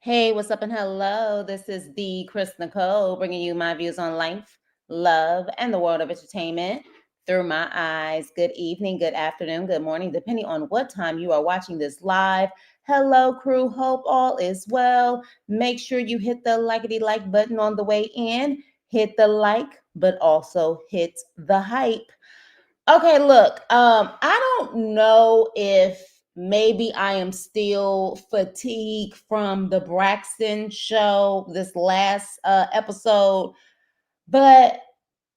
Hey, what's up and hello? This is the Chris Nicole bringing you my views on life, love, and the world of entertainment through my eyes. Good evening, good afternoon, good morning, depending on what time you are watching this live. Hello, crew. Hope all is well. Make sure you hit the likety like button on the way in. Hit the like, but also hit the hype. Okay, look, I don't know if maybe I am still fatigued from the Braxton show, this last episode, but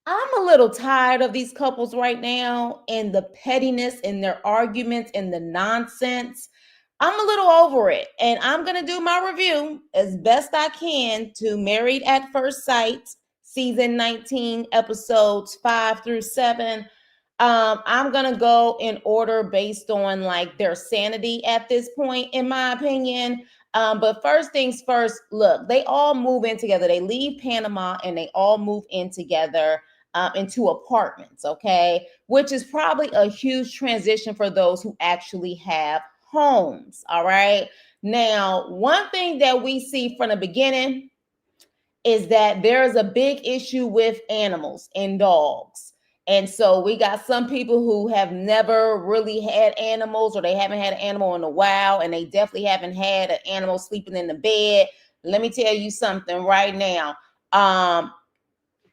I'm a little tired of these couples right now and the pettiness in their arguments and the nonsense. I'm a little over it, and I'm going to do my review as best I can to Married at First Sight, season 19, episodes 5 through 7. I'm gonna go in order based on like their sanity at this point, in my opinion. But first things first, look, they all move in together. They leave Panama and they all move in together into apartments, okay? Which is probably a huge transition for those who actually have homes, all right? Now, one thing that we see from the beginning is that there's a big issue with animals and dogs. And so we got some people who have never really had animals, or they haven't had an animal in a while, and they definitely haven't had an animal sleeping in the bed. Let me tell you something right now. Um,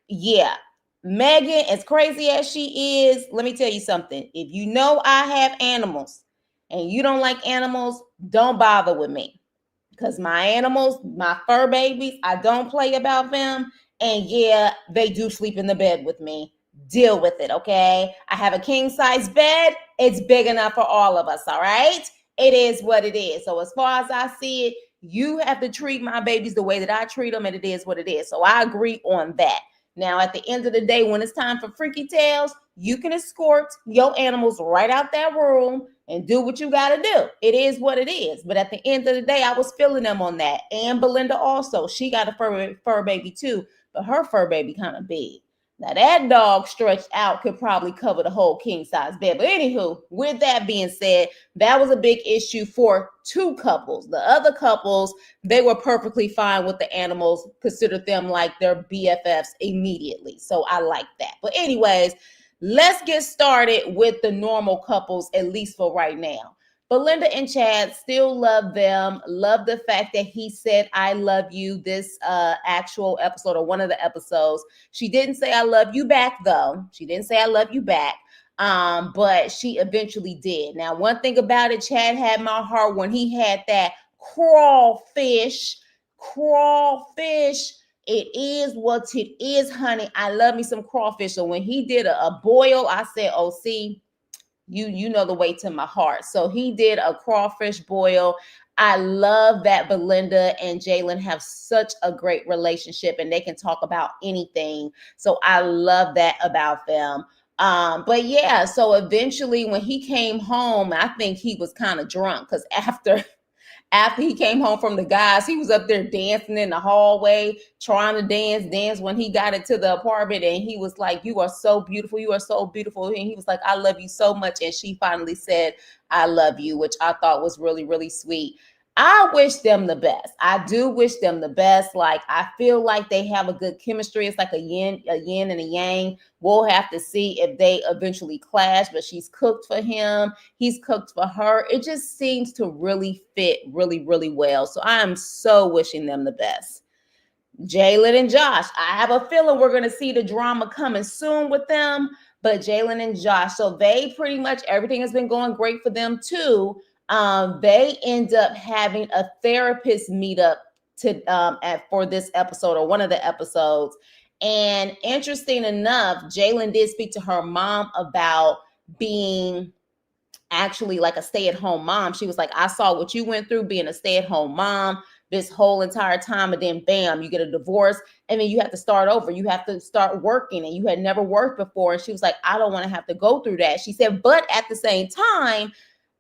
yeah, Megan, as crazy as she is, let me tell you something. If you know I have animals and you don't like animals, don't bother with me, because my animals, my fur babies, I don't play about them. And yeah, they do sleep in the bed with me. Deal with it, okay? I have a king size bed. It's big enough for all of us, all right? It is what it is. So, as far as I see it, you have to treat my babies the way that I treat them, and it is what it is. So, I agree on that. Now, at the end of the day, when it's time for freaky tales, you can escort your animals right out that room and do what you got to do. It is what it is. But at the end of the day, I was feeling them on that. And Belinda also, she got a fur baby too, but her fur baby kind of big. Now that dog stretched out could probably cover the whole king size bed. But anywho, with that being said, that was a big issue for two couples. The other couples, they were perfectly fine with the animals, considered them like their BFFs immediately. So I like that. But anyways, let's get started with the normal couples, at least for right now. Belinda and Chad still love them. Love the fact that he said, I love you, this actual episode, or one of the episodes. She didn't say I love you back, though. She didn't say I love you back. But she eventually did. Now, one thing about it, Chad had my heart when he had that crawfish. Crawfish, it is what it is, honey. I love me some crawfish. So when he did a boil, I said, oh, see, you know the way to my heart. So he did a crawfish boil. I love that Belinda and Jalen have such a great relationship and they can talk about anything. So I love that about them. But yeah, so eventually when he came home, I think he was kind of drunk, because after he came home from the guys, he was up there dancing in the hallway, trying to dance when he got into the apartment. And he was like, you are so beautiful. You are so beautiful. And he was like, I love you so much. And she finally said, I love you, which I thought was really, really sweet. I wish them the best. I do wish them the best. Like, I feel like they have a good chemistry. It's like a yin and a yang. We'll have to see if they eventually clash, but she's cooked for him. He's cooked for her. It just seems to really fit really, really well. So I am so wishing them the best. Jalen and Josh, I have a feeling we're going to see the drama coming soon with them. But Jalen and Josh, so they pretty much, everything has been going great for them too. They end up having a therapist meetup for this episode, or one of the episodes. And interesting enough, Jalen did speak to her mom about being actually like a stay-at-home mom. She was like, I saw what you went through being a stay-at-home mom this whole entire time, and then bam, you get a divorce, and then you have to start over. You have to start working, and you had never worked before. And she was like, I don't want to have to go through that. She said, but at the same time,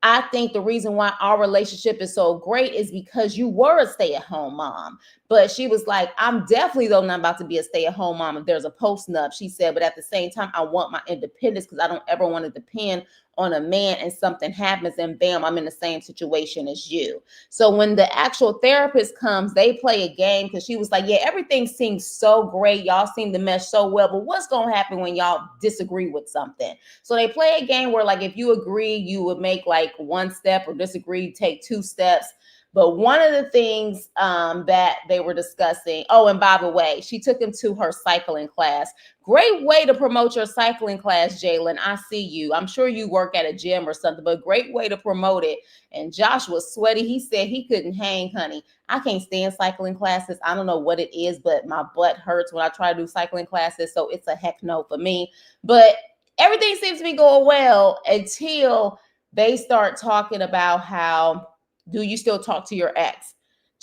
I think the reason why our relationship is so great is because you were a stay-at-home mom. But she was like, I'm definitely, though, not about to be a stay-at-home mom if there's a post-nup. She said, but at the same time, I want my independence, because I don't ever want to depend on a man and something happens and bam, I'm in the same situation as you. So when the actual therapist comes, they play a game because she was like, yeah, everything seems so great. Y'all seem to mesh so well, but what's going to happen when y'all disagree with something? So they play a game where like, if you agree, you would make like one step, or disagree, take two steps. But one of the things that they were discussing, oh, and by the way, she took him to her cycling class. Great way to promote your cycling class, Jalen. I see you. I'm sure you work at a gym or something, but great way to promote it. And Josh was sweaty. He said he couldn't hang, honey. I can't stand cycling classes. I don't know what it is, but my butt hurts when I try to do cycling classes. So it's a heck no for me. But everything seems to be going well until they start talking about how, do you still talk to your ex?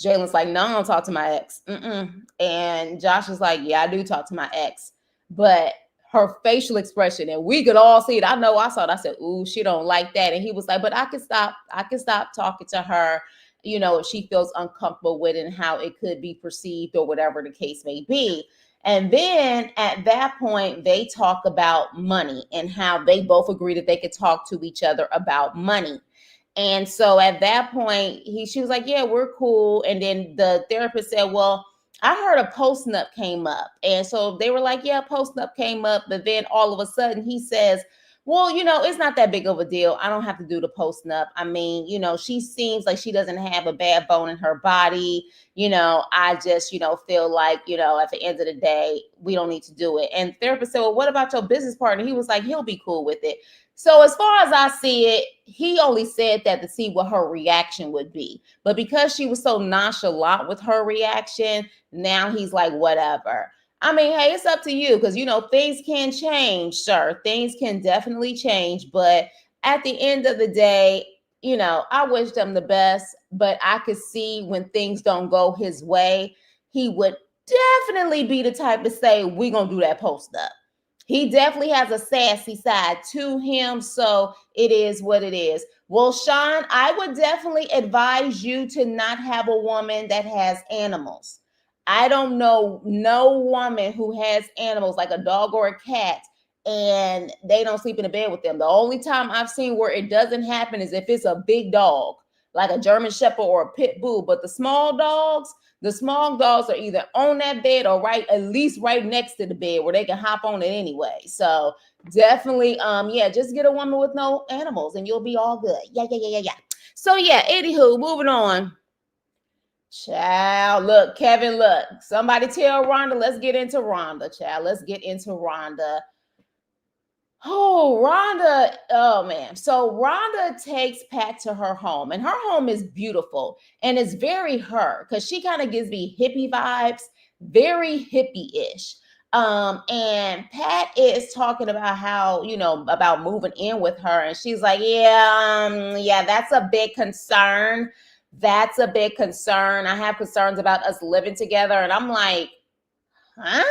Jalen's like, no, I don't talk to my ex. And Josh is like, yeah, I do talk to my ex. But her facial expression, and we could all see it. I know I saw it. I said, ooh, she don't like that. And he was like, but I can stop talking to her, if she feels uncomfortable with it and how it could be perceived or whatever the case may be. And then at that point, they talk about money and how they both agree that they could talk to each other about money. And so at that point, she was like, yeah, we're cool. And then the therapist said, well, I heard a post-nup came up. And so they were like, yeah, post-nup came up. But then all of a sudden he says, well, it's not that big of a deal. I don't have to do the post-nup. I mean, she seems like she doesn't have a bad bone in her body. I just, feel like, at the end of the day, we don't need to do it. And the therapist said, well, what about your business partner? He was like, he'll be cool with it. So as far as I see it, he only said that to see what her reaction would be. But because she was so nonchalant with her reaction, now he's like, whatever. I mean, hey, it's up to you because, things can change, sir. Things can definitely change. But at the end of the day, I wish them the best. But I could see when things don't go his way, he would definitely be the type to say, we're going to do that post-up. He definitely has a sassy side to him. So it is what it is. Well, Sean, I would definitely advise you to not have a woman that has animals. I don't know no woman who has animals like a dog or a cat and they don't sleep in a bed with them. The only time I've seen where it doesn't happen is if it's a big dog, like a German Shepherd or a Pit Bull. But the small dogs are either on that bed or at least right next to the bed where they can hop on it anyway. So definitely, just get a woman with no animals and you'll be all good. Yeah. So anywho, moving on. Child, look, Kevin, look. Somebody tell Rhonda, let's get into Rhonda, child. Let's get into Rhonda. Oh, Rhonda. Oh, man. So Rhonda takes Pat to her home, and her home is beautiful, and it's very her because she kind of gives me hippie vibes, very hippie-ish. And Pat is talking about how, about moving in with her, and she's like, yeah, that's a big concern. That's a big concern. I have concerns about us living together. And I'm like, huh?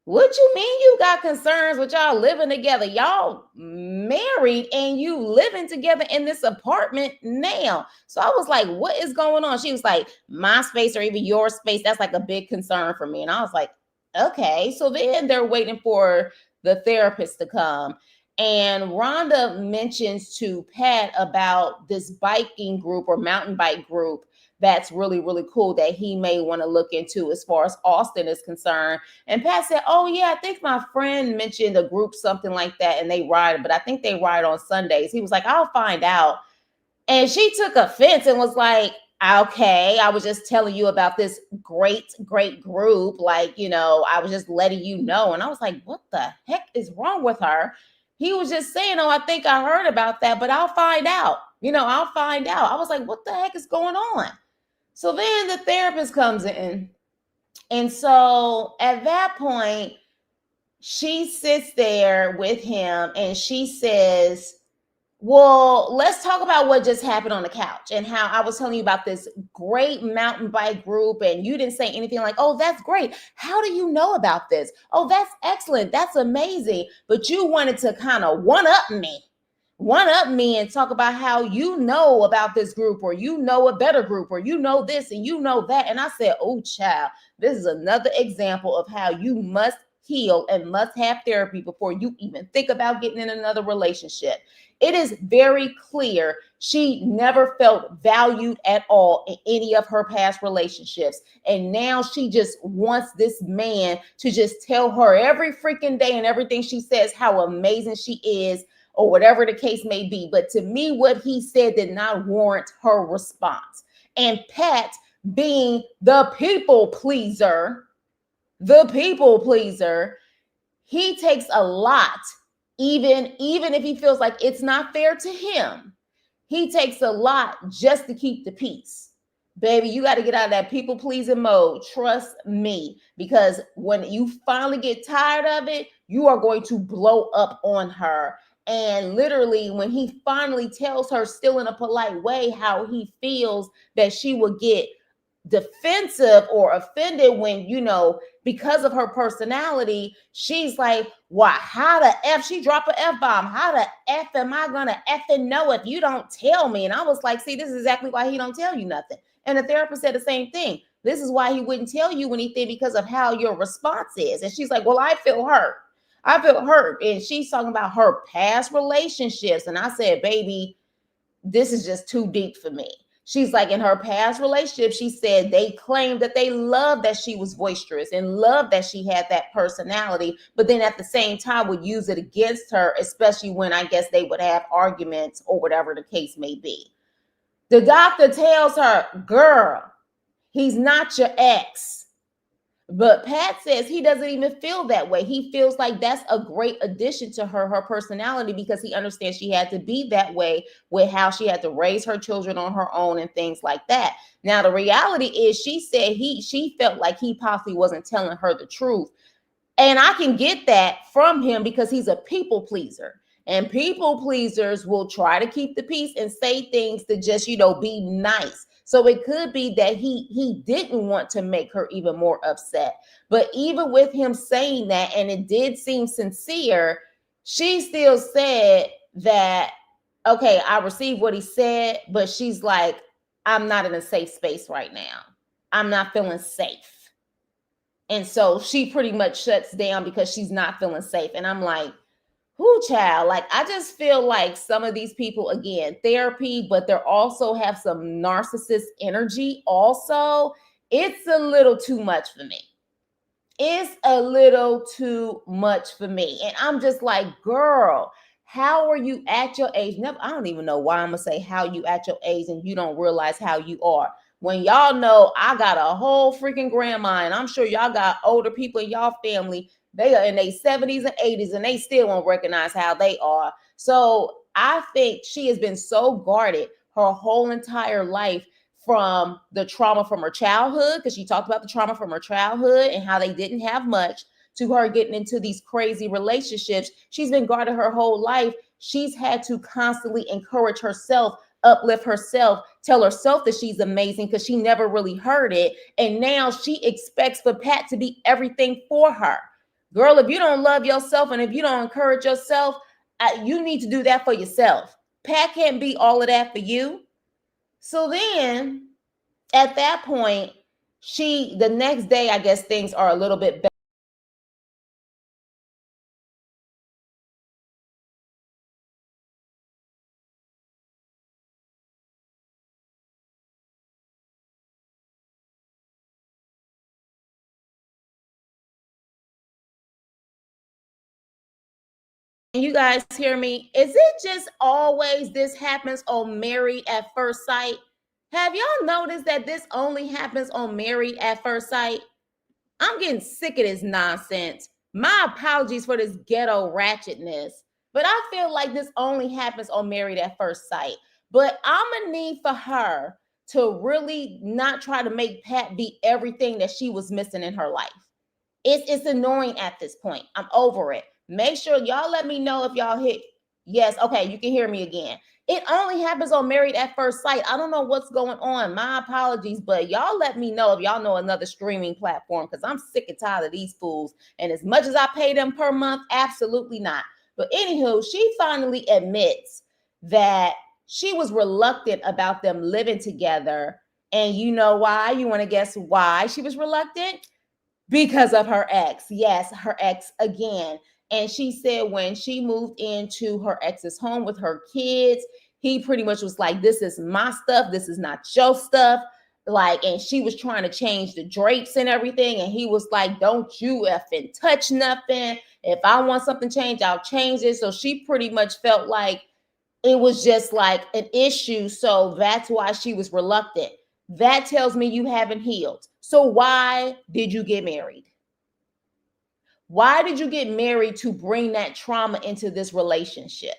What you mean you got concerns with y'all living together? Y'all married and you living together in this apartment now. So I was like, what is going on? She was like, my space or even your space, that's like a big concern for me. And I was like, okay. So then they're waiting for the therapist to come. And Rhonda mentions to Pat about this biking group or mountain bike group that's really, really cool that he may want to look into as far as Austin is concerned. And Pat said, oh, yeah, I think my friend mentioned a group, something like that, and they ride, but I think they ride on Sundays. He was like, I'll find out. And she took offense and was like, okay, I was just telling you about this great group. Like, I was just letting you know. And I was like, what the heck is wrong with her? He was just saying, oh, I think I heard about that, but I'll find out. I'll find out. I was like, what the heck is going on? So then the therapist comes in. And so at that point, she sits there with him and she says, well, let's talk about what just happened on the couch and how I was telling you about this great mountain bike group. And you didn't say anything like, oh, that's great. How do you know about this? Oh, that's excellent. That's amazing. But you wanted to kind of one up me and talk about how you know about this group or you know a better group or you know this and you know that. And I said, oh, child, this is another example of how you must heal and must have therapy before you even think about getting in another relationship. It is very clear she never felt valued at all in any of her past relationships. And now she just wants this man to just tell her every freaking day and everything she says how amazing she is, or whatever the case may be. But to me, what he said did not warrant her response. And Pat, being the people pleaser, he takes a lot, even if he feels like it's not fair to him. He takes a lot just to keep the peace. Baby, you got to get out of that people pleasing mode. Trust me, because when you finally get tired of it, you are going to blow up on her. And literally, when he finally tells her, still in a polite way, how he feels that she will get defensive or offended when, because of her personality, she's like, why, how the F, she drop an F-bomb, how the F am I gonna effing know if you don't tell me? And I was like, see, this is exactly why he don't tell you nothing. And the therapist said the same thing. This is why he wouldn't tell you anything, because of how your response is. And she's like, well, I feel hurt. And she's talking about her past relationships. And I said, baby, this is just too deep for me. She's like, in her past relationship, she said they claimed that they loved that she was boisterous and loved that she had that personality, but then at the same time would use it against her, especially when I guess they would have arguments or whatever the case may be. The doctor tells her, girl, he's not your ex. But Pat says he doesn't even feel that way. He feels like that's a great addition to her personality, because he understands she had to be that way with how she had to raise her children on her own and things like that. Now, the reality is, she said she felt like he possibly wasn't telling her the truth. And I can get that from him, because he's a people pleaser. And people pleasers will try to keep the peace and say things to just, be nice. So it could be that he didn't want to make her even more upset. But even with him saying that, and it did seem sincere, she still said that, okay, I received what he said, but she's like, I'm not in a safe space right now. I'm not feeling safe. And so she pretty much shuts down because she's not feeling safe. And I'm like, whoo, child, like, I just feel like some of these people, again, therapy, but they also have some narcissist energy also. It's a little too much for me. It's a little too much for me. And I'm just like, girl, how are you at your age? Never, I don't even know why I'm going to say how you at your age and you don't realize how you are. When y'all know I got a whole freaking grandma, and I'm sure y'all got older people in y'all family, they are in their 70s and 80s, and they still won't recognize how they are. So I think she has been so guarded her whole entire life from the trauma from her childhood, because she talked about the trauma from her childhood and how they didn't have much, to her getting into these crazy relationships. She's been guarded her whole life. She's had to constantly encourage herself, uplift herself, tell herself that she's amazing, because she never really heard it. And now she expects for Pat to be everything for her. Girl, if you don't love yourself and if you don't encourage yourself, you need to do that for yourself. Pat can't be all of that for you. So then at that point, the next day, I guess things are a little bit better. Can you guys hear me? Is it just always this happens on Married at First Sight? Have y'all noticed that this only happens on Married at First Sight? I'm getting sick of this nonsense. My apologies for this ghetto ratchetness, but I feel like this only happens on Married at First Sight. But I'm gonna need for her to really not try to make Pat be everything that she was missing in her life. It's annoying at this point. I'm over it. Make sure y'all let me know if y'all hit yes. Okay, you can hear me again. It only happens on Married at First Sight. I don't know what's going on. My apologies, but y'all let me know if y'all know another streaming platform, because I'm sick and tired of these fools. And as much as I pay them per month, absolutely not. But anywho, she finally admits that she was reluctant about them living together. And you know why? You want to guess why she was reluctant? because of her ex. Yes, her ex again. And she said when she moved into her ex's home with her kids, he pretty much was like, this is my stuff. This is not your stuff. Like, and she was trying to change the drapes and everything. And he was like, don't you effing touch nothing. If I want something changed, I'll change it. So she pretty much felt like it was just like an issue. So that's why she was reluctant. That tells me you haven't healed. So why did you get married? Why did you get married to bring that trauma into this relationship?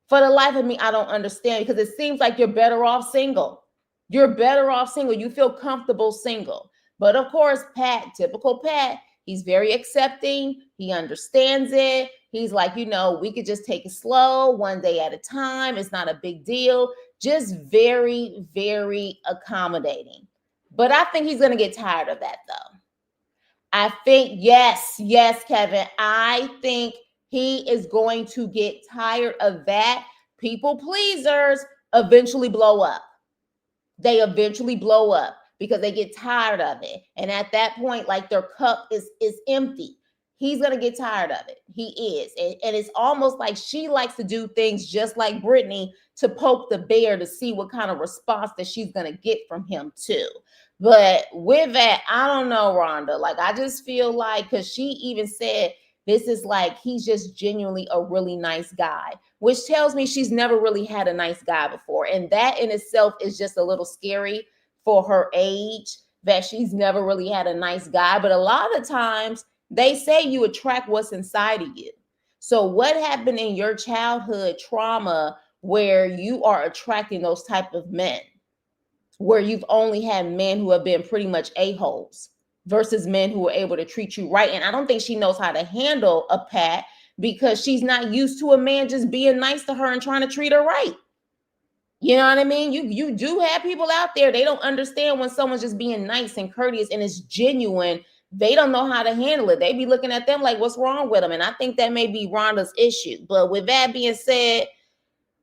For the life of me, I don't understand, because it seems like you're better off single. You're better off single. You feel comfortable single. But of course, Pat, typical Pat, he's very accepting. He understands it. He's like, we could just take it slow, one day at a time. It's not a big deal. Just very, very accommodating. But I think he's going to get tired of that, though. I think, yes, Kevin. I think he is going to get tired of that. People pleasers eventually blow up. They eventually blow up because they get tired of it. And at that point, like, their cup is empty. He's going to get tired of it. He is. And it's almost like she likes to do things just like Brittany, to poke the bear to see what kind of response that she's going to get from him too. But with that, I don't know, Rhonda. Like, I just feel like, because she even said this is like, he's just genuinely a really nice guy, which tells me she's never really had a nice guy before. And that in itself is just a little scary for her age, that she's never really had a nice guy. But a lot of times they say you attract what's inside of you. So what happened in your childhood trauma where you are attracting those type of men, where you've only had men who have been pretty much a-holes versus men who are able to treat you right? And I don't think she knows how to handle a Pat, because she's not used to a man just being nice to her and trying to treat her right. You know what I mean? You do have people out there, they don't understand when someone's just being nice and courteous and it's genuine. They don't know how to handle it. They be looking at them like, what's wrong with them? And I think that may be Rhonda's issue. But with that being said,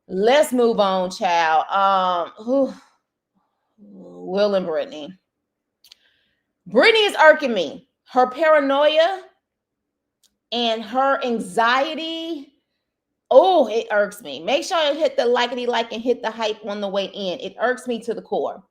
let's move on, child. Will and Brittany. Brittany is irking me. Her paranoia and her anxiety. Oh, it irks me. Make sure you hit the likety-like and hit the hype on the way in. It irks me to the core.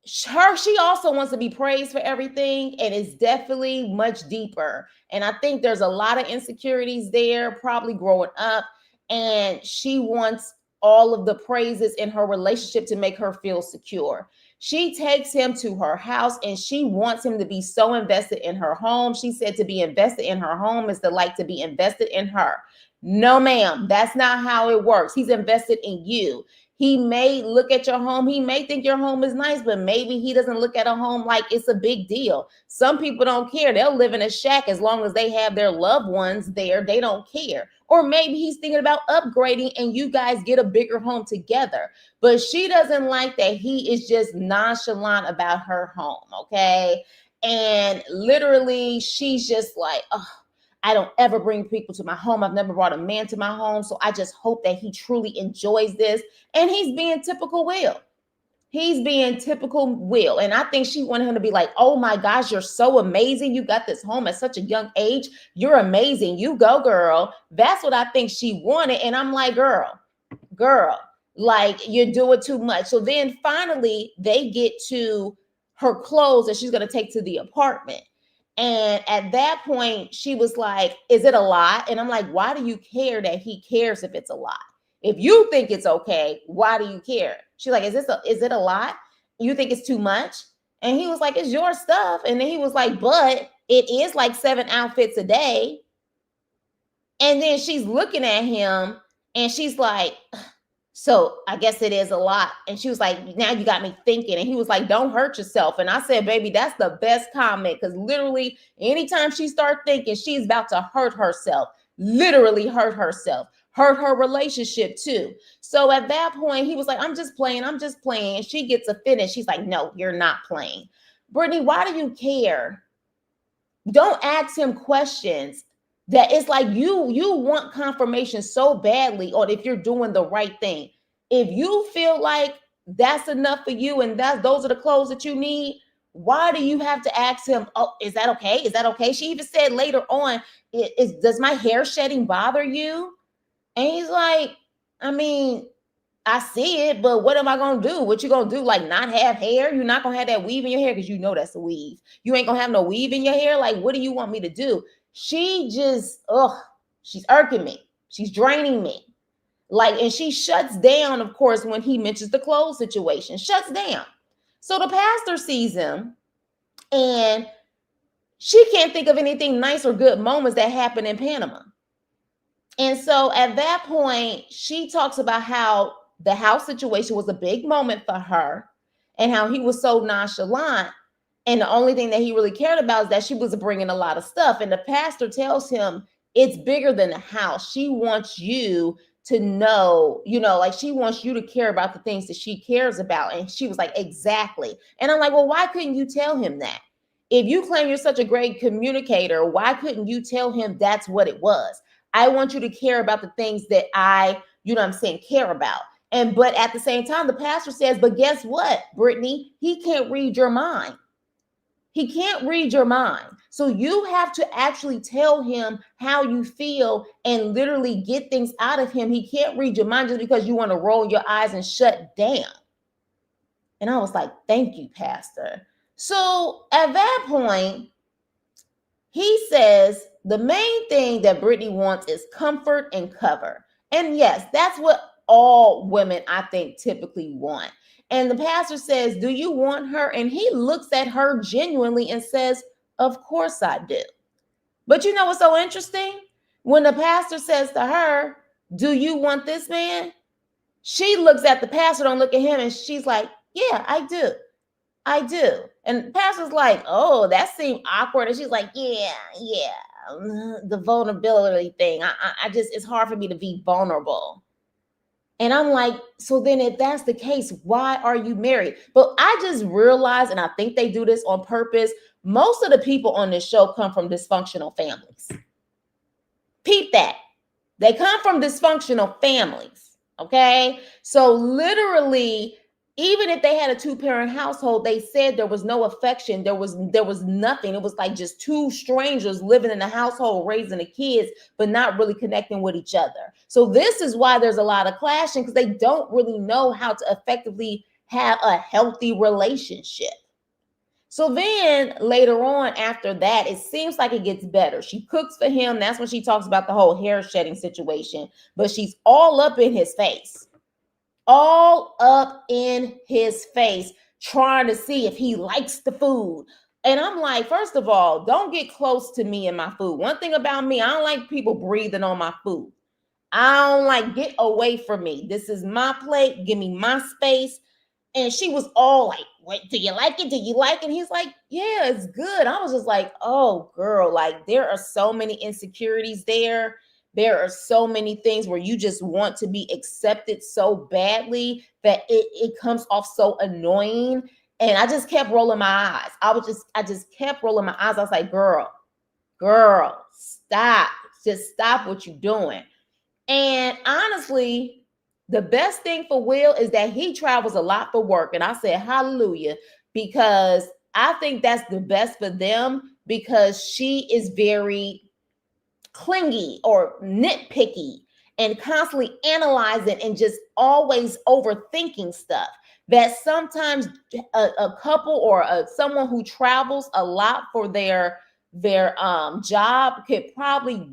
She also wants to be praised for everything, and it's definitely much deeper. And I think there's a lot of insecurities there, probably growing up, and she wants all of the praises in her relationship to make her feel secure. She takes him to her house and she wants him to be so invested in her home. She said to be invested in her home is to like to be invested in her. No, ma'am, that's not how it works. He's invested in you. He may look at your home. He may think your home is nice, but maybe he doesn't look at a home like it's a big deal. Some people don't care. They'll live in a shack as long as they have their loved ones there. They don't care. Or maybe he's thinking about upgrading and you guys get a bigger home together. But she doesn't like that he is just nonchalant about her home, okay? And literally, she's just like, oh, I don't ever bring people to my home. I've never brought a man to my home. So I just hope that he truly enjoys this. And he's being typical Will. He's being typical Will. And I think she wanted him to be like, oh my gosh, you're so amazing. You got this home at such a young age. You're amazing. You go, girl. That's what I think she wanted. And I'm like, girl, like, you're doing too much. So then finally they get to her clothes that she's going to take to the apartment. And at that point, she was like, is it a lot? And I'm like, why do you care that he cares if it's a lot? If you think it's okay, why do you care? She's like, is it a lot? You think it's too much? And he was like, it's your stuff. And then he was like, but it is like 7 outfits a day. And then she's looking at him and she's like, so I guess it is a lot. And she was like, now you got me thinking. And he was like, don't hurt yourself. And I said, baby, that's the best comment. Because literally anytime she starts thinking, she's about to hurt herself, literally hurt herself, hurt her relationship too. So at that point, he was like, I'm just playing. And she gets offended. She's like, no, you're not playing. Brittany, why do you care? Don't ask him questions that it's like you want confirmation so badly on if you're doing the right thing. If you feel like that's enough for you and those are the clothes that you need, Why do you have to ask him, oh, is that okay? Is that okay? She even said later on, does my hair shedding bother you? And he's like, I mean, I see it, but what am I gonna do? What you gonna do? Like not have hair? You're not gonna have that weave in your hair because you know that's a weave. You ain't gonna have no weave in your hair. Like, what do you want me to do? She just, she's irking me. She's draining me. Like, and she shuts down, of course, when he mentions the clothes situation, shuts down. So the pastor sees him and she can't think of anything nice or good moments that happened in Panama. And so at that point, she talks about how the house situation was a big moment for her and how he was so nonchalant. And the only thing that he really cared about is that she was bringing a lot of stuff. And the pastor tells him it's bigger than the house. She wants you to know, like she wants you to care about the things that she cares about. And she was like, exactly. And I'm like, well, why couldn't you tell him that? If you claim you're such a great communicator, why couldn't you tell him that's what it was? I want you to care about the things that I, care about. But at the same time, the pastor says, but guess what, Brittany? He can't read your mind. He can't read your mind. So you have to actually tell him how you feel and literally get things out of him. He can't read your mind just because you want to roll your eyes and shut down. And I was like, thank you, Pastor. So at that point, he says the main thing that Brittany wants is comfort and cover. And yes, that's what all women, I think, typically want. And the pastor says, do you want her? And he looks at her genuinely and says, of course I do. But you know what's so interesting? When the pastor says to her, do you want this man? She looks at the pastor, don't look at him, and she's like, yeah, I do. I do. And the pastor's like, oh, that seemed awkward. And she's like, yeah, the vulnerability thing. I just, it's hard for me to be vulnerable. And I'm like, so then if that's the case, why are you married? But I just realized, and I think they do this on purpose, most of the people on this show come from dysfunctional families. Peep that. They come from dysfunctional families, okay? So literally, even if they had a two-parent household, they said there was no affection. There was nothing. It was like just two strangers living in the household, raising the kids, but not really connecting with each other. So this is why there's a lot of clashing, because they don't really know how to effectively have a healthy relationship. So then later on after that, it seems like it gets better. She cooks for him. That's when she talks about the whole hair shedding situation, but she's all up in his face. All up in his face, trying to see if he likes the food. And I'm like, first of all, don't get close to me and my food. One thing about me, I don't like people breathing on my food. I don't like, get away from me. This is my plate. Give me my space. And she was all like, wait, do you like it? Do you like it? And he's like, yeah, it's good. I was just like, oh, girl, like there are so many insecurities there. There are so many things where you just want to be accepted so badly that it comes off so annoying. And I just kept rolling my eyes. I just kept rolling my eyes. I was like, girl, stop. Just stop what you're doing. And honestly, the best thing for Will is that he travels a lot for work. And I said, hallelujah, because I think that's the best for them, because she is very clingy or nitpicky and constantly analyzing and just always overthinking stuff, that sometimes a couple or someone who travels a lot for their job could probably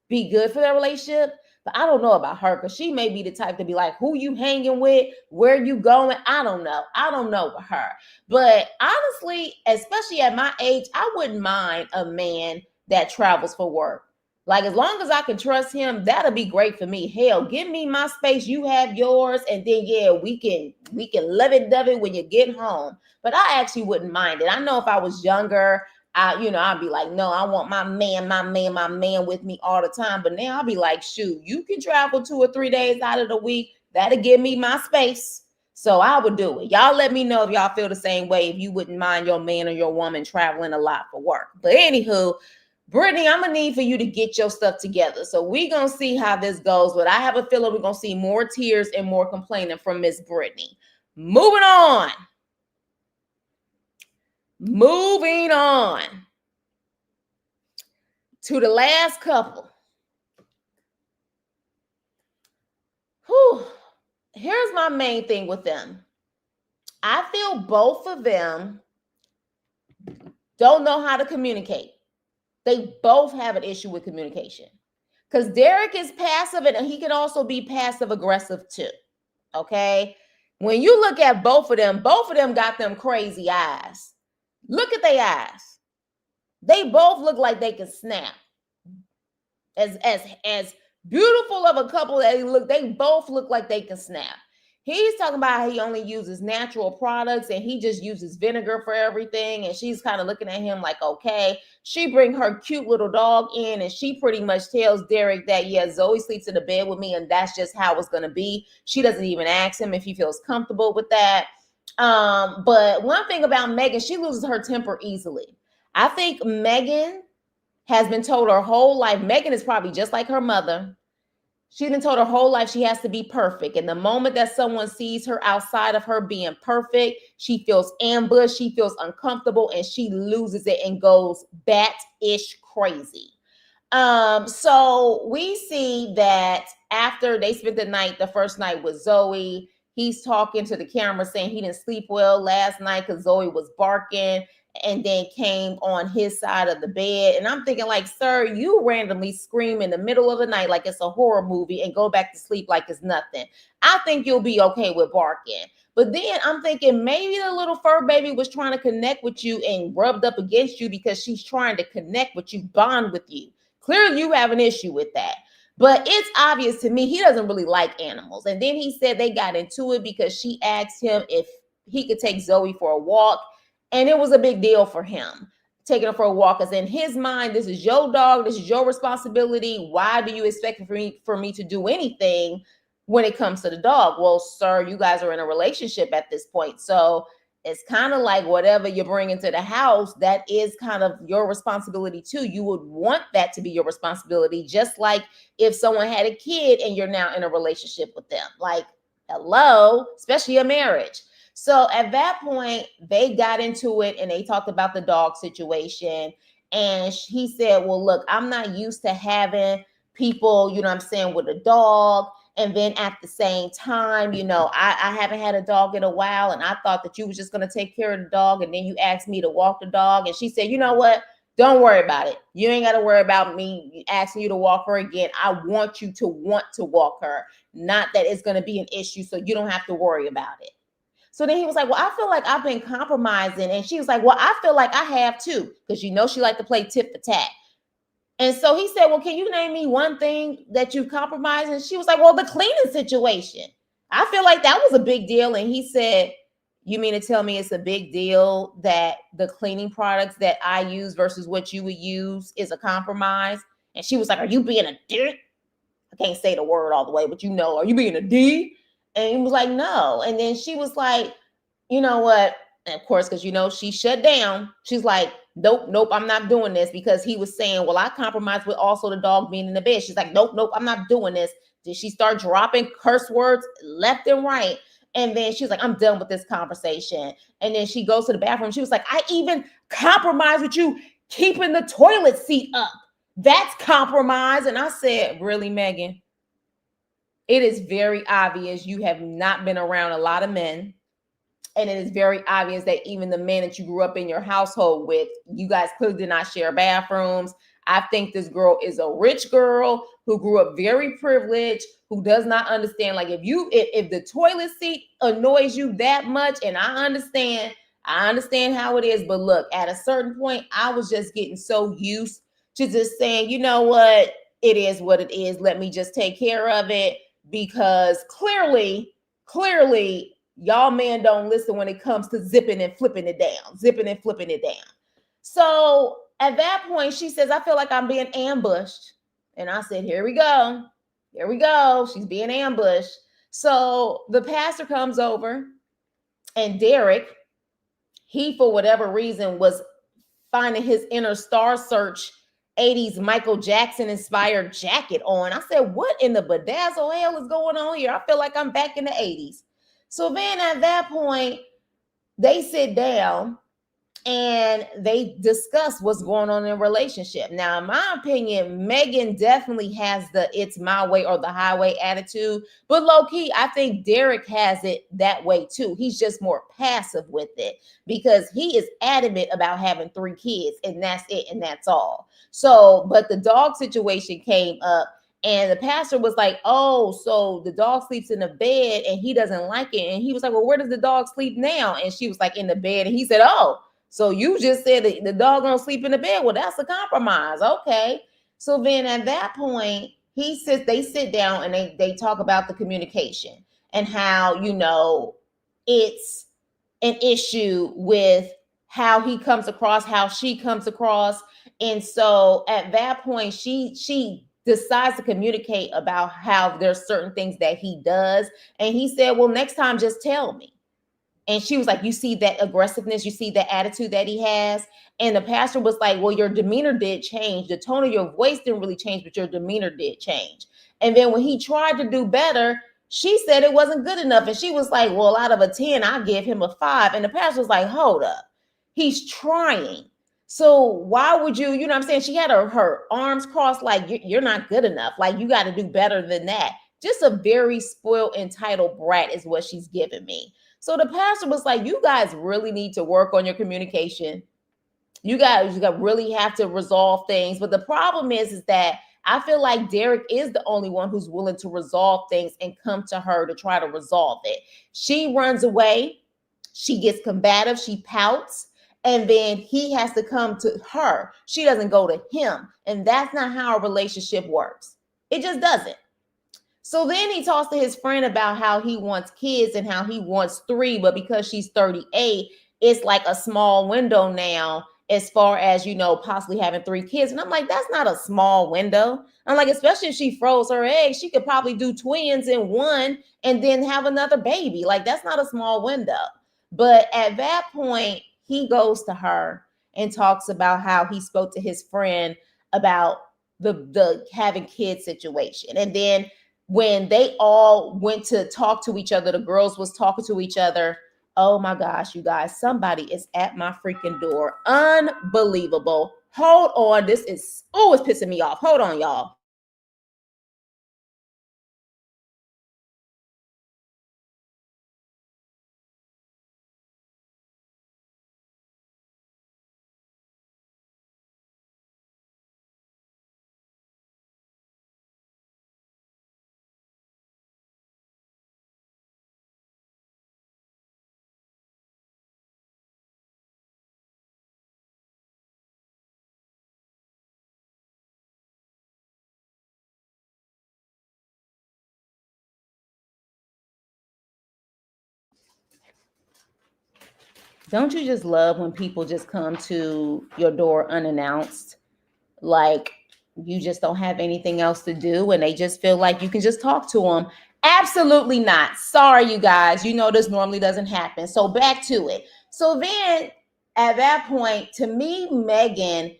be good for their relationship. But I don't know about her, because she may be the type to be like, who you hanging with, where you going? I don't know with her. But honestly, especially at my age, I wouldn't mind a man that travels for work. Like, as long as I can trust him, that'll be great for me. Hell, give me my space, you have yours, and then yeah, we can lovey-dovey when you get home. But I actually wouldn't mind it. I know if I was younger, I'd be like, no, I want my man with me all the time. But now I'll be like, shoot, you can travel 2 or 3 days out of the week. That'll give me my space. So I would do it. Y'all let me know if y'all feel the same way, if you wouldn't mind your man or your woman traveling a lot for work. But anywho, Brittany, I'm going to need for you to get your stuff together. So we're going to see how this goes. But I have a feeling we're going to see more tears and more complaining from Miss Brittany. Moving on. Moving on to the last couple. Whew. Here's my main thing with them. I feel both of them don't know how to communicate. They both have an issue with communication. Because Derek is passive and he can also be passive aggressive too. Okay. When you look at both of them got them crazy eyes. Look at their eyes. They both look like they can snap. As beautiful of a couple they both look like they can snap. He's talking about how he only uses natural products and he just uses vinegar for everything. And she's kind of looking at him like, okay. She bring her cute little dog in and she pretty much tells Derek that, yeah, Zoe sleeps in the bed with me and that's just how it's going to be. She doesn't even ask him if he feels comfortable with that. But one thing about Megan, she loses her temper easily. I think Megan has been told her whole life, Megan is probably just like her mother. She's been told her whole life she has to be perfect. And the moment that someone sees her outside of her being perfect, she feels ambushed, she feels uncomfortable, and she loses it and goes bat-ish crazy. So we see that after they spent the first night with Zoe, he's talking to the camera saying he didn't sleep well last night because Zoe was barking and then came on his side of the bed. And I'm thinking like, sir, you randomly scream in the middle of the night like it's a horror movie and go back to sleep like it's nothing. I think you'll be okay with barking. But then I'm thinking maybe the little fur baby was trying to connect with you and rubbed up against you because she's trying to connect with you, bond with you. Clearly you have an issue with that. But it's obvious to me he doesn't really like animals. And then he said they got into it because she asked him if he could take Zoe for a walk. And it was a big deal for him taking her for a walk. Because in his mind, this is your dog. This is your responsibility. Why do you expect for me to do anything when it comes to the dog? Well, sir, you guys are in a relationship at this point. So it's kind of like whatever you bring into the house, that is kind of your responsibility too. You would want that to be your responsibility, just like if someone had a kid and you're now in a relationship with them. Like, hello, especially a marriage. So at that point, they got into it and they talked about the dog situation. And he said, well, look, I'm not used to having people, you know what I'm saying, with a dog. And then at the same time, you know, I haven't had a dog in a while. And I thought that you was just going to take care of the dog. And then you asked me to walk the dog. And she said, you know what? Don't worry about it. You ain't got to worry about me asking you to walk her again. I want you to want to walk her. Not that it's going to be an issue. So you don't have to worry about it. So then he was like, well, I feel like I've been compromising. And she was like, well, I feel like I have too. Because you know she liked to play tit for tat. And so he said, well, can you name me one thing that you compromised? And she was like, well, the cleaning situation. I feel like that was a big deal. And he said, you mean to tell me it's a big deal that the cleaning products that I use versus what you would use is a compromise? And she was like, are you being a dick? I can't say the word all the way, but you know, are you being a D? And he was like, no. And then she was like, you know what? And of course, because, you know, she shut down. She's like, nope, I'm not doing this, because he was saying, well, I compromised with also the dog being in the bed. She's like, nope, I'm not doing this. Did she start dropping curse words left and right? And then she's like, I'm done with this conversation. And then she goes to the bathroom. She was like, I even compromised with you keeping the toilet seat up. That's compromise. And I said, really, Megan? It is very obvious you have not been around a lot of men. And it is very obvious that even the men that you grew up in your household with, you guys clearly did not share bathrooms. I think this girl is a rich girl who grew up very privileged, who does not understand. Like, if the toilet seat annoys you that much, and I understand how it is. But look, at a certain point, I was just getting so used to just saying, you know what? It is what it is. Let me just take care of it. Because clearly, y'all men don't listen when it comes to zipping and flipping it down. So at that point, she says, I feel like I'm being ambushed. And I said, here we go. She's being ambushed. So the pastor comes over, and Derek, he, for whatever reason, was finding his inner Star Search 80s Michael Jackson inspired jacket on. I said, what in the bedazzle hell is going on here? I feel like I'm back in the 80s. So then at that point, they sit down and they discuss what's going on in a relationship. Now, in my opinion, Megan definitely has the it's my way or the highway attitude, but low key, I think Derek has it that way too. He's just more passive with it because he is adamant about having 3 kids and that's it and that's all. So, but the dog situation came up and the pastor was like, oh, so the dog sleeps in the bed and he doesn't like it. And he was like, well, where does the dog sleep now? And she was like, in the bed. And he said, oh, so you just said that the dog gonna sleep in the bed. Well, that's a compromise. Okay. So then at that point, they sit down and they talk about the communication and how, it's an issue with how he comes across, how she comes across. And so at that point, she decides to communicate about how there's certain things that he does. And he said, well, next time, just tell me. And she was like, you see that aggressiveness, you see that attitude that he has. And the pastor was like, well, your demeanor did change. The tone of your voice didn't really change, but your demeanor did change. And then when he tried to do better, she said it wasn't good enough. And she was like, well, out of a 10, I give him a 5. And the pastor was like, hold up. He's trying. So why would you, you know what I'm saying? She had her arms crossed like, you're not good enough. Like, you got to do better than that. Just a very spoiled, entitled brat is what she's giving me. So the pastor was like, you guys really need to work on your communication. You guys really have to resolve things. But the problem is that I feel like Derek is the only one who's willing to resolve things and come to her to try to resolve it. She runs away. She gets combative. She pouts. And then he has to come to her. She doesn't go to him. And that's not how a relationship works. It just doesn't. So then he talks to his friend about how he wants kids and how he wants 3, but because she's 38, it's like a small window now as far as, possibly having 3 kids. And I'm like, that's not a small window. I'm like, especially if she froze her eggs, she could probably do twins in one and then have another baby. Like, that's not a small window. But at that point, he goes to her and talks about how he spoke to his friend about the having kids situation. And then when they all went to talk to each other, the girls was talking to each other. Oh my gosh, you guys, somebody is at my freaking door. Unbelievable. Hold on. This is, it's pissing me off. Hold on, y'all. Don't you just love when people just come to your door unannounced? Like, you just don't have anything else to do and they just feel like you can just talk to them. Absolutely not. Sorry, you guys. This normally doesn't happen. So back to it. So then at that point, to me, Megan,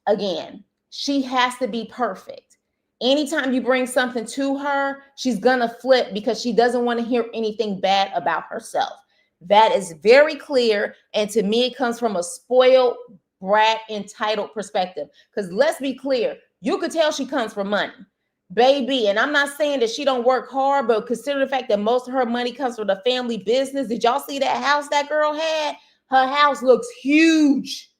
again, she has to be perfect. Anytime you bring something to her, she's gonna flip because she doesn't want to hear anything bad about herself. That is very clear. And to me, it comes from a spoiled brat, entitled perspective. Because let's be clear, you could tell she comes from money, baby. And I'm not saying that she don't work hard, but consider the fact that most of her money comes from the family business. Did y'all see that house that girl had? Her house looks huge.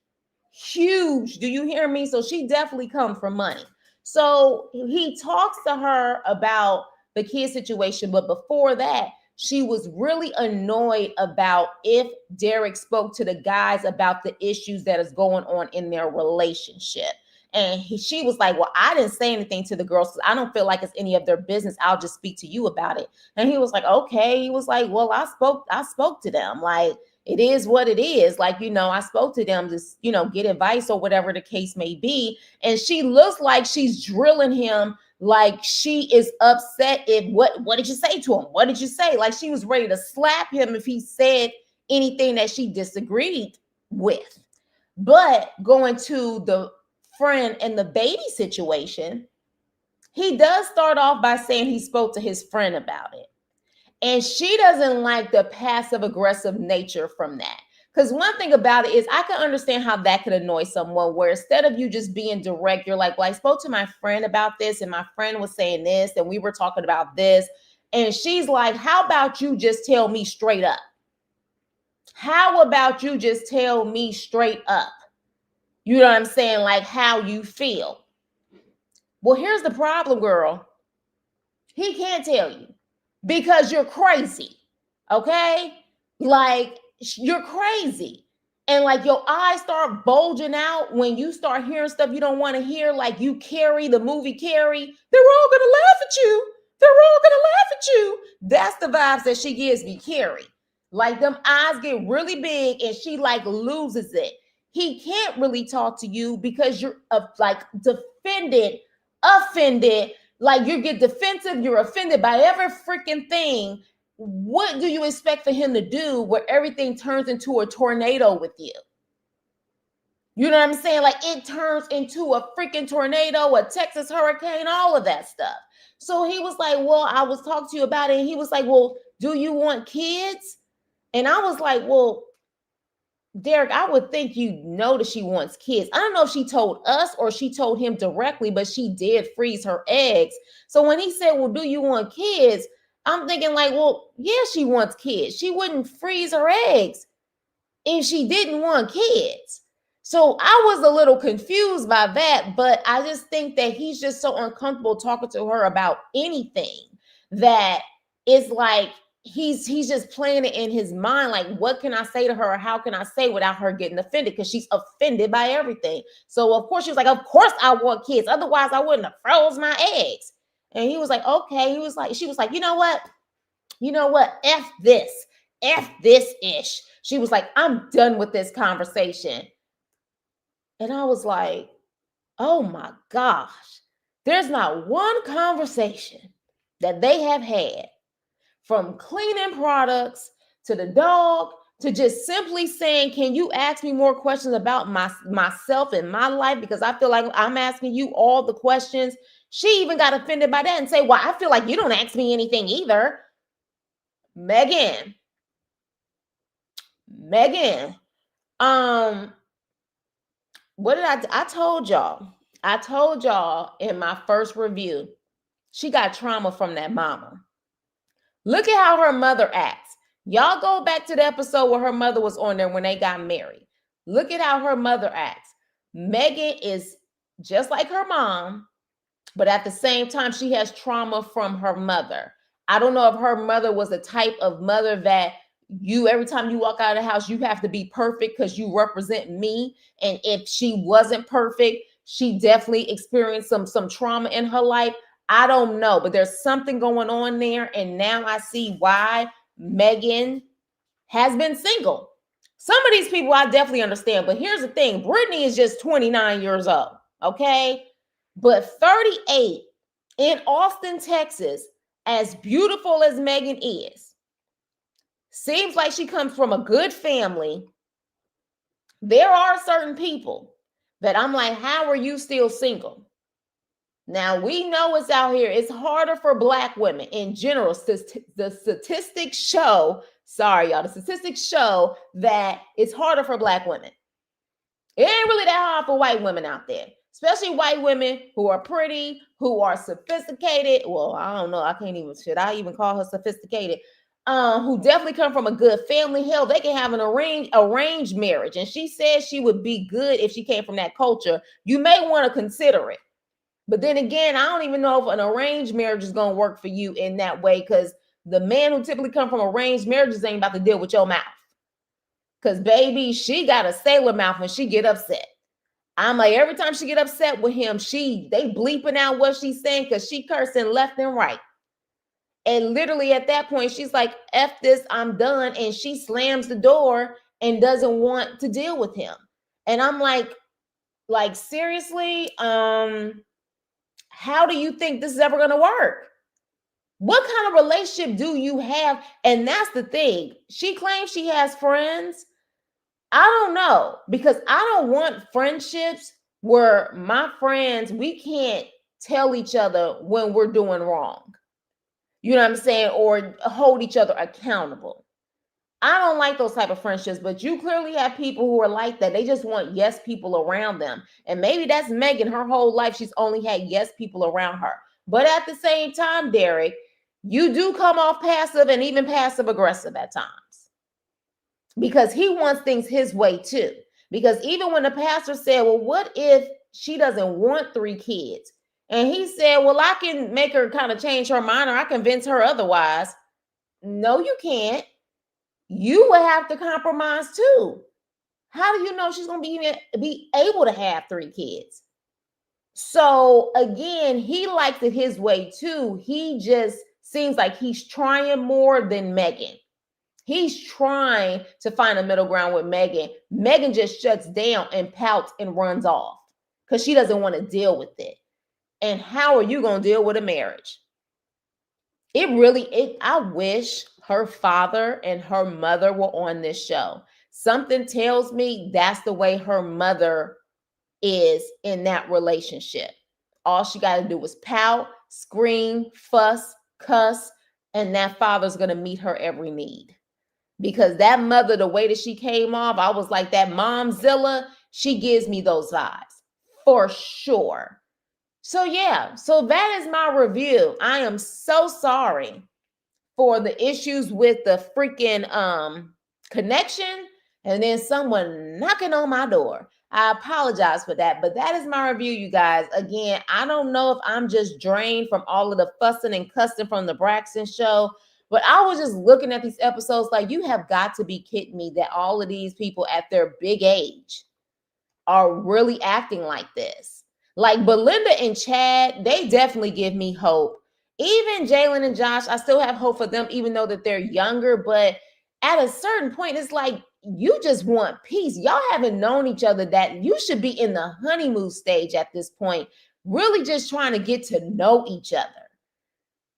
Huge. Do you hear me? So she definitely comes from money. So he talks to her about the kid situation. But before that, she was really annoyed about if Derek spoke to the guys about the issues that is going on in their relationship. And she was like, well, I didn't say anything to the girls because I don't feel like it's any of their business. I'll just speak to you about it. And he was like, okay. He was like, well, I spoke to them. Like, it is what it is. Like, I spoke to them to, get advice or whatever the case may be. And she looks like she's drilling him like she is upset. What did you say to him? What did you say? Like, she was ready to slap him if he said anything that she disagreed with. But going to the friend and the baby situation, he does start off by saying he spoke to his friend about it. And she doesn't like the passive aggressive nature from that. Because one thing about it is I can understand how that could annoy someone where instead of you just being direct, you're like, well, I spoke to my friend about this and my friend was saying this and we were talking about this. And she's like, how about you just tell me straight up? How about you just tell me straight up? You know what I'm saying? Like how you feel. Well, here's the problem, girl. He can't tell you because you're crazy. Okay? Like you're crazy. And like your eyes start bulging out when you start hearing stuff you don't want to hear, like you Carrie, the movie Carrie. They're all gonna laugh at you. They're all gonna laugh at you. That's the vibes that she gives me, Carrie. Like them eyes get really big and she like loses it. He can't really talk to you because you're like offended, like you get defensive, you're offended by every freaking thing. What do you expect for him to do where everything turns into a tornado with you? You know what I'm saying? Like it turns into a freaking tornado, a Texas hurricane, all of that stuff. So he was like, well, I was talking to you about it. And he was like, well, do you want kids? And I was like, well, Derek, I would think you know that she wants kids. I don't know if she told us or she told him directly, but she did freeze her eggs. So when he said, well, do you want kids? I'm thinking like, well, yeah, she wants kids. She wouldn't freeze her eggs if she didn't want kids. So I was a little confused by that, but I just think that he's just so uncomfortable talking to her about anything that it's like he's just playing it in his mind. Like, what can I say to her? Or how can I say without her getting offended? Because she's offended by everything. So of course she was like, of course I want kids. Otherwise I wouldn't have froze my eggs. And he was like, okay. He was like, she was like, you know what? F this. F this ish. She was like, I'm done with this conversation. And I was like, oh my gosh, there's not one conversation that they have had, from cleaning products to the dog to just simply saying, can you ask me more questions about myself and my life? Because I feel like I'm asking you all the questions. She even got offended by that and say, well, I feel like you don't ask me anything either. Megan, what did I told y'all in my first review, she got trauma from that mama. Look at how her mother acts. Y'all go back to the episode where her mother was on there when they got married. Look at how her mother acts. Megan is just like her mom, but at the same time, she has trauma from her mother. I don't know if her mother was the type of mother that you, every time you walk out of the house, you have to be perfect because you represent me. And if she wasn't perfect, she definitely experienced some trauma in her life. I don't know, but there's something going on there. And now I see why Megan has been single. Some of these people I definitely understand, but here's the thing. Brittany is just 29 years old, okay? But 38 in Austin, Texas, as beautiful as Megan is, seems like she comes from a good family. There are certain people that I'm like, how are you still single? Now, we know it's out here. It's harder for Black women in general. The statistics show, sorry, y'all, the statistics show that it's harder for Black women. It ain't really that hard for white women out there, especially white women who are pretty, who are sophisticated. Well, I don't know. Should I even call her sophisticated? Who definitely come from a good family. Hell, they can have an arranged marriage. And she said she would be good if she came from that culture. You may want to consider it. But then again, I don't even know if an arranged marriage is going to work for you in that way, because the man who typically come from arranged marriages ain't about to deal with your mouth. Because baby, she got a sailor mouth when she get upset. I'm like, every time she get upset with him, they bleeping out what she's saying because she cursing left and right. And literally at that point, she's like, F this, I'm done. And she slams the door and doesn't want to deal with him. And I'm like seriously, how do you think this is ever going to work? What kind of relationship do you have? And that's the thing. She claims she has friends. I don't know, because I don't want friendships where my friends, we can't tell each other when we're doing wrong. You know what I'm saying? Or hold each other accountable. I don't like those type of friendships, but you clearly have people who are like that. They just want yes people around them. And maybe that's Megan. Her whole life, she's only had yes people around her. But at the same time, Derek, you do come off passive and even passive aggressive at times because he wants things his way too. Because even when the pastor said, well, what if she doesn't want 3 kids? And he said, well, I can make her kind of change her mind or I convince her otherwise. No, you can't. You would have to compromise too. How do you know she's going to be able to have 3 kids? So again, he likes it his way too. He just seems like he's trying more than Megan. He's trying to find a middle ground with Megan. Megan just shuts down and pouts and runs off because she doesn't want to deal with it. And how are you going to deal with a marriage? I wish her father and her mother were on this show. Something tells me that's the way her mother is in that relationship. All she got to do is pout, scream, fuss, cuss, and that father's going to meet her every need. Because that mother, the way that she came off, I was like, that momzilla, she gives me those vibes for sure. So yeah, so that is my review. I am so sorry for the issues with the freaking connection and then someone knocking on my door. I apologize for that, but that is my review, you guys. Again, I don't know if I'm just drained from all of the fussing and cussing from the Braxton show, but I was just looking at these episodes like, you have got to be kidding me that all of these people at their big age are really acting like this. Like Belinda and Chad, they definitely give me hope. Even Jalen and Josh, I still have hope for them, even though that they're younger. But at a certain point, it's like you just want peace. Y'all haven't known each other that you should be in the honeymoon stage at this point, really just trying to get to know each other.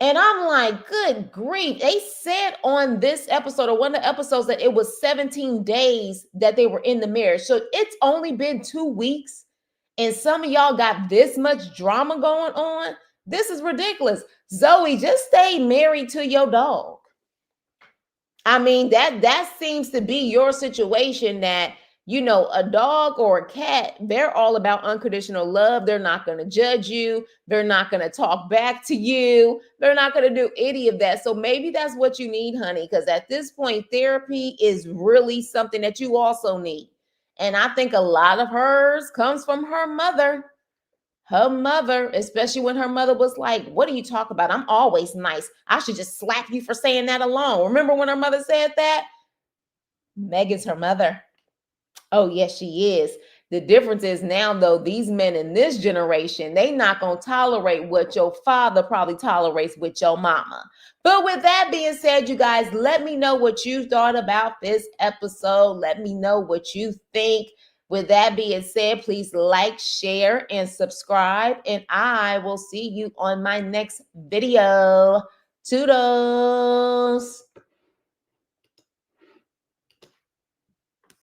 And I'm like, good grief. They said on this episode or one of the episodes that it was 17 days that they were in the marriage. So it's only been 2 weeks and some of y'all got this much drama going on. This is ridiculous. Zoe, just stay married to your dog. I mean, that seems to be your situation that, you know, a dog or a cat, they're all about unconditional love. They're not going to judge you. They're not going to talk back to you. They're not going to do any of that. So maybe that's what you need, honey, because at this point, therapy is really something that you also need. And I think a lot of hers comes from her mother. Her mother, especially when her mother was like, what do you talk about? I'm always nice. I should just slap you for saying that alone. Remember when her mother said that? Megan's her mother. Oh, yes, she is. The difference is now, though, these men in this generation, they not going to tolerate what your father probably tolerates with your mama. But with that being said, you guys, let me know what you thought about this episode. Let me know what you think. With that being said, please like, share, and subscribe. And I will see you on my next video. Toodles.